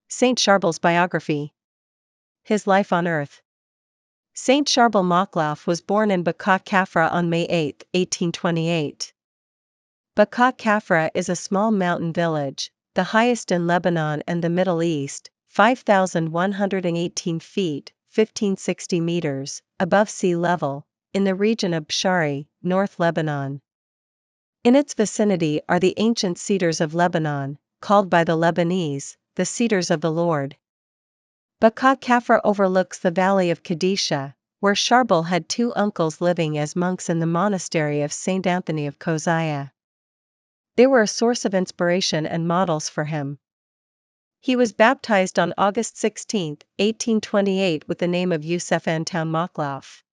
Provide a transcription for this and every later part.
Saint Charbel's biography. His life on earth. Saint Charbel Makhlouf was born in Bekaa Kafra on May 8, 1828. Bekaa Kafra is a small mountain village, the highest in Lebanon and the Middle East, 5,118 feet, 1560 meters, above sea level, in the region of Bsharri, North Lebanon. In its vicinity are the ancient Cedars of Lebanon, called by the Lebanese, the Cedars of the Lord. Bekaa Kafra overlooks the valley of Qadeesha, where Sharbel had two uncles living as monks in the monastery of Saint Anthony of Kozhayah. They were a source of inspiration and models for him. He was baptized on August 16, 1828 with the name of Youssef Antoun Makhlouf.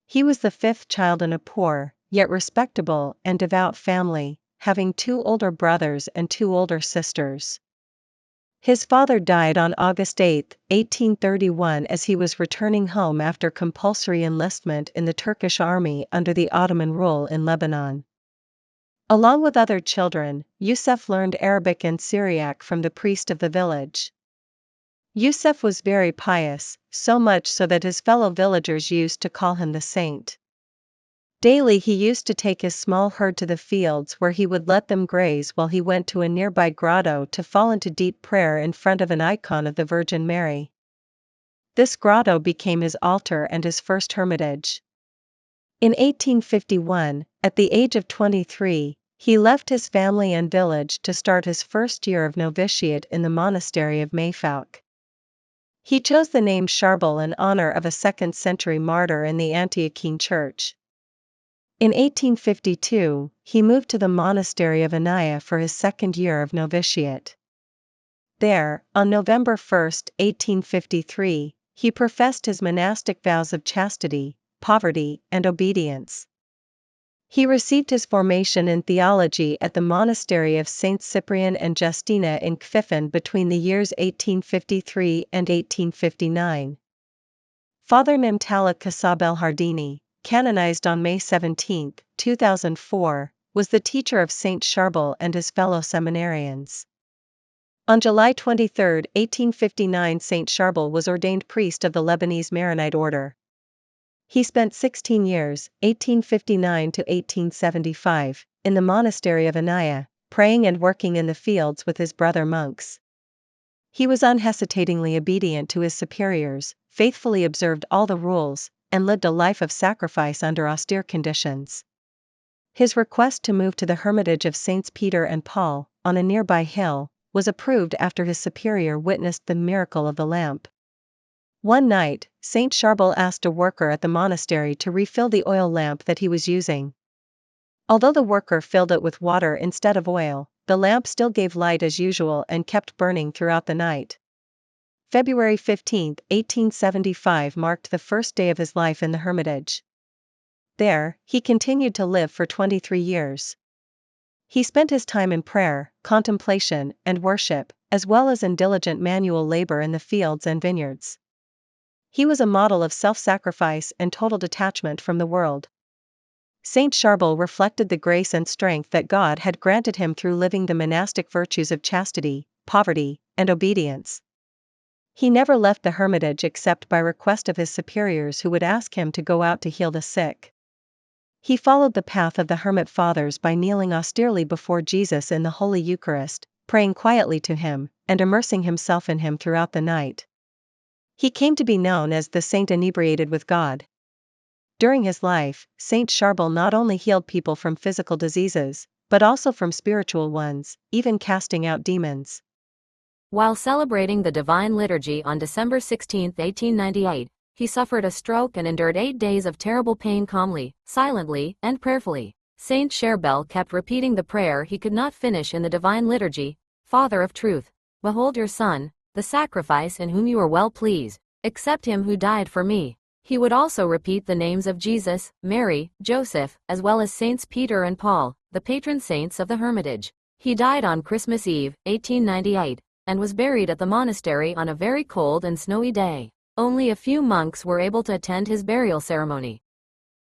He was the fifth child in a poor, yet respectable and devout family, having two older brothers and two older sisters. His father died on August 8, 1831 as he was returning home after compulsory enlistment in the Turkish army under the Ottoman rule in Lebanon. Along with other children, Youssef learned Arabic and Syriac from the priest of the village. Youssef was very pious, so much so that his fellow villagers used to call him the saint. Daily he used to take his small herd to the fields where he would let them graze while he went to a nearby grotto to fall into deep prayer in front of an icon of the Virgin Mary. This grotto became his altar and his first hermitage. In 1851, at the age of 23, he left his family and village to start his first year of novitiate in the monastery of Mayfauk. He chose the name Sharbel in honor of a 2nd-century martyr in the Antiochene Church. In 1852, he moved to the monastery of Anaya for his second year of novitiate. There, on November 1, 1853, he professed his monastic vows of chastity, poverty, and obedience. He received his formation in theology at the monastery of Saints Cyprian and Justina in Kfifen between the years 1853 and 1859. Father Nimtala Kasabel Hardini, canonized on May 17, 2004, was the teacher of Saint Charbel and his fellow seminarians. On July 23, 1859, Saint Charbel was ordained priest of the Lebanese Maronite order. He spent 16 years, 1859 to 1875, in the monastery of Anaya, praying and working in the fields with his brother monks. He was unhesitatingly obedient to his superiors, faithfully observed all the rules, and lived a life of sacrifice under austere conditions. His request to move to the hermitage of Saints Peter and Paul, on a nearby hill, was approved after his superior witnessed the miracle of the lamp. One night, Saint Charbel asked a worker at the monastery to refill the oil lamp that he was using. Although the worker filled it with water instead of oil, the lamp still gave light as usual and kept burning throughout the night. February 15, 1875 marked the first day of his life in the hermitage. There, he continued to live for 23 years. He spent his time in prayer, contemplation, and worship, as well as in diligent manual labor in the fields and vineyards. He was a model of self-sacrifice and total detachment from the world. Saint Charbel reflected the grace and strength that God had granted him through living the monastic virtues of chastity, poverty, and obedience. He never left the hermitage except by request of his superiors who would ask him to go out to heal the sick. He followed the path of the Hermit Fathers by kneeling austerely before Jesus in the Holy Eucharist, praying quietly to him, and immersing himself in him throughout the night. He came to be known as the saint inebriated with God. During his life, Saint Charbel not only healed people from physical diseases, but also from spiritual ones, even casting out demons. While celebrating the Divine Liturgy on December 16, 1898, he suffered a stroke and endured 8 days of terrible pain calmly, silently, and prayerfully. Saint Charbel kept repeating the prayer he could not finish in the Divine Liturgy: Father of truth, behold your Son, the sacrifice in whom you are well pleased, accept him who died for me. He would also repeat the names of Jesus, Mary, Joseph, as well as Saints Peter and Paul, the patron saints of the Hermitage. He died on Christmas Eve, 1898, and was buried at the monastery on a very cold and snowy day. Only a few monks were able to attend his burial ceremony.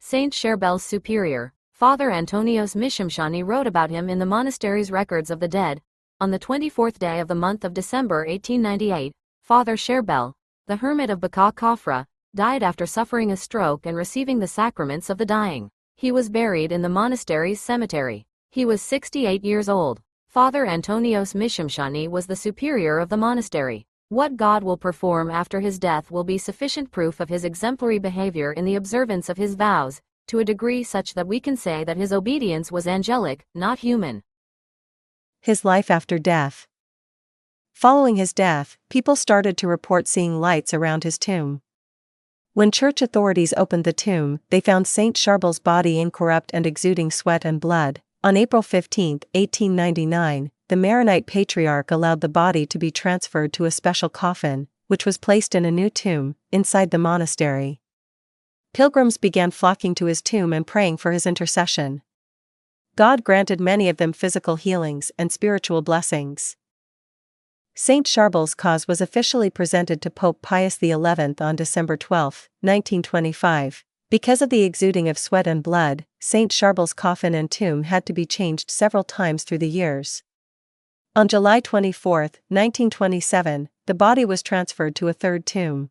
Saint Charbel's superior, Father Antonios Mishimshani, wrote about him in the monastery's records of the dead. On the 24th day of the month of December 1898, Father Sharbel, the hermit of Bekaa Kafra, died after suffering a stroke and receiving the sacraments of the dying. He was buried in the monastery's cemetery. He was 68 years old. Father Antonios Mishimshani was the superior of the monastery. What God will perform after his death will be sufficient proof of his exemplary behavior in the observance of his vows, to a degree such that we can say that his obedience was angelic, not human. His life after death. Following his death, people started to report seeing lights around his tomb. When church authorities opened the tomb, they found Saint Charbel's body incorrupt and exuding sweat and blood. On April 15, 1899, the Maronite Patriarch allowed the body to be transferred to a special coffin, which was placed in a new tomb, inside the monastery. Pilgrims began flocking to his tomb and praying for his intercession. God granted many of them physical healings and spiritual blessings. Saint Charbel's cause was officially presented to Pope Pius XI on December 12, 1925. Because of the exuding of sweat and blood, Saint Charbel's coffin and tomb had to be changed several times through the years. On July 24, 1927, the body was transferred to a third tomb.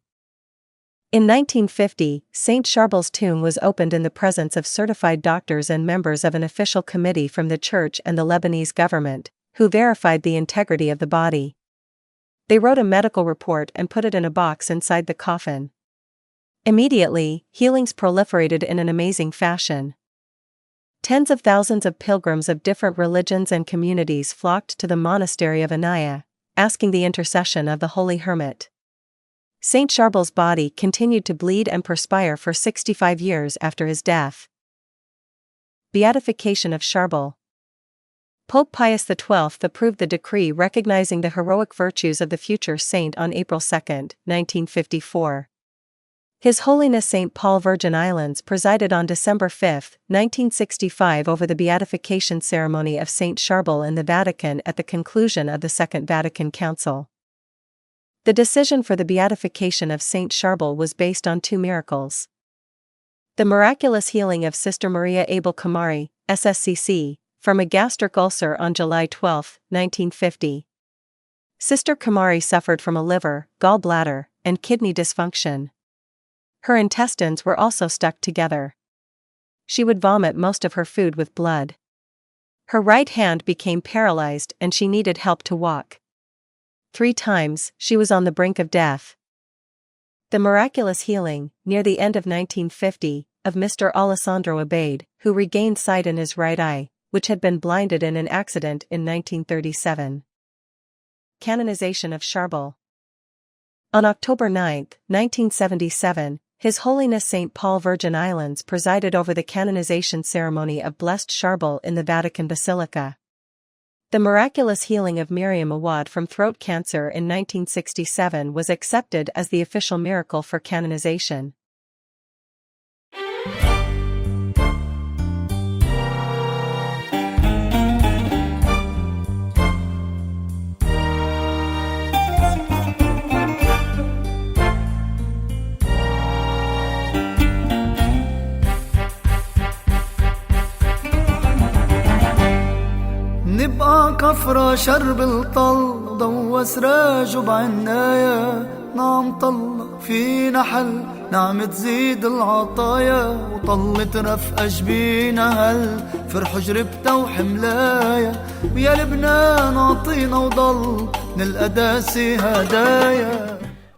In 1950, Saint Charbel's tomb was opened in the presence of certified doctors and members of an official committee from the church and the Lebanese government, who verified the integrity of the body. They wrote a medical report and put it in a box inside the coffin. Immediately, healings proliferated in an amazing fashion. Tens of thousands of pilgrims of different religions and communities flocked to the monastery of Anaya, asking the intercession of the holy hermit. Saint Charbel's body continued to bleed and perspire for 65 years after his death. Beatification of Sharbel. Pope Pius XII approved the decree recognizing the heroic virtues of the future saint on April 2, 1954. His Holiness St. Paul Virgin Islands presided on December 5, 1965 over the beatification ceremony of Saint Charbel in the Vatican at the conclusion of the Second Vatican Council. The decision for the beatification of Saint Charbel was based on two miracles. The miraculous healing of Sister Maria Abel Kamari, SSCC, from a gastric ulcer on July 12, 1950. Sister Kamari suffered from a liver, gallbladder, and kidney dysfunction. Her intestines were also stuck together. She would vomit most of her food with blood. Her right hand became paralyzed and she needed help to walk. 3 times, she was on the brink of death. The miraculous healing, near the end of 1950, of Mr. Alessandro Abade, who regained sight in his right eye, which had been blinded in an accident in 1937. Canonization of Sharbel. On October 9, 1977, His Holiness St. Paul Virgin Islands presided over the canonization ceremony of Blessed Sharbel in the Vatican Basilica. The miraculous healing of Miriam Awad from throat cancer in 1967 was accepted as the official miracle for canonization. نبقى كفرة شرب الطل ضوى سراج بعنايا نعم طلع فينا حل نعم تزيد العطايا وطلت رفقة جبينا هل فرح جربتها وحملايا ويا لبنان عطينا وضل من القداسي هدايا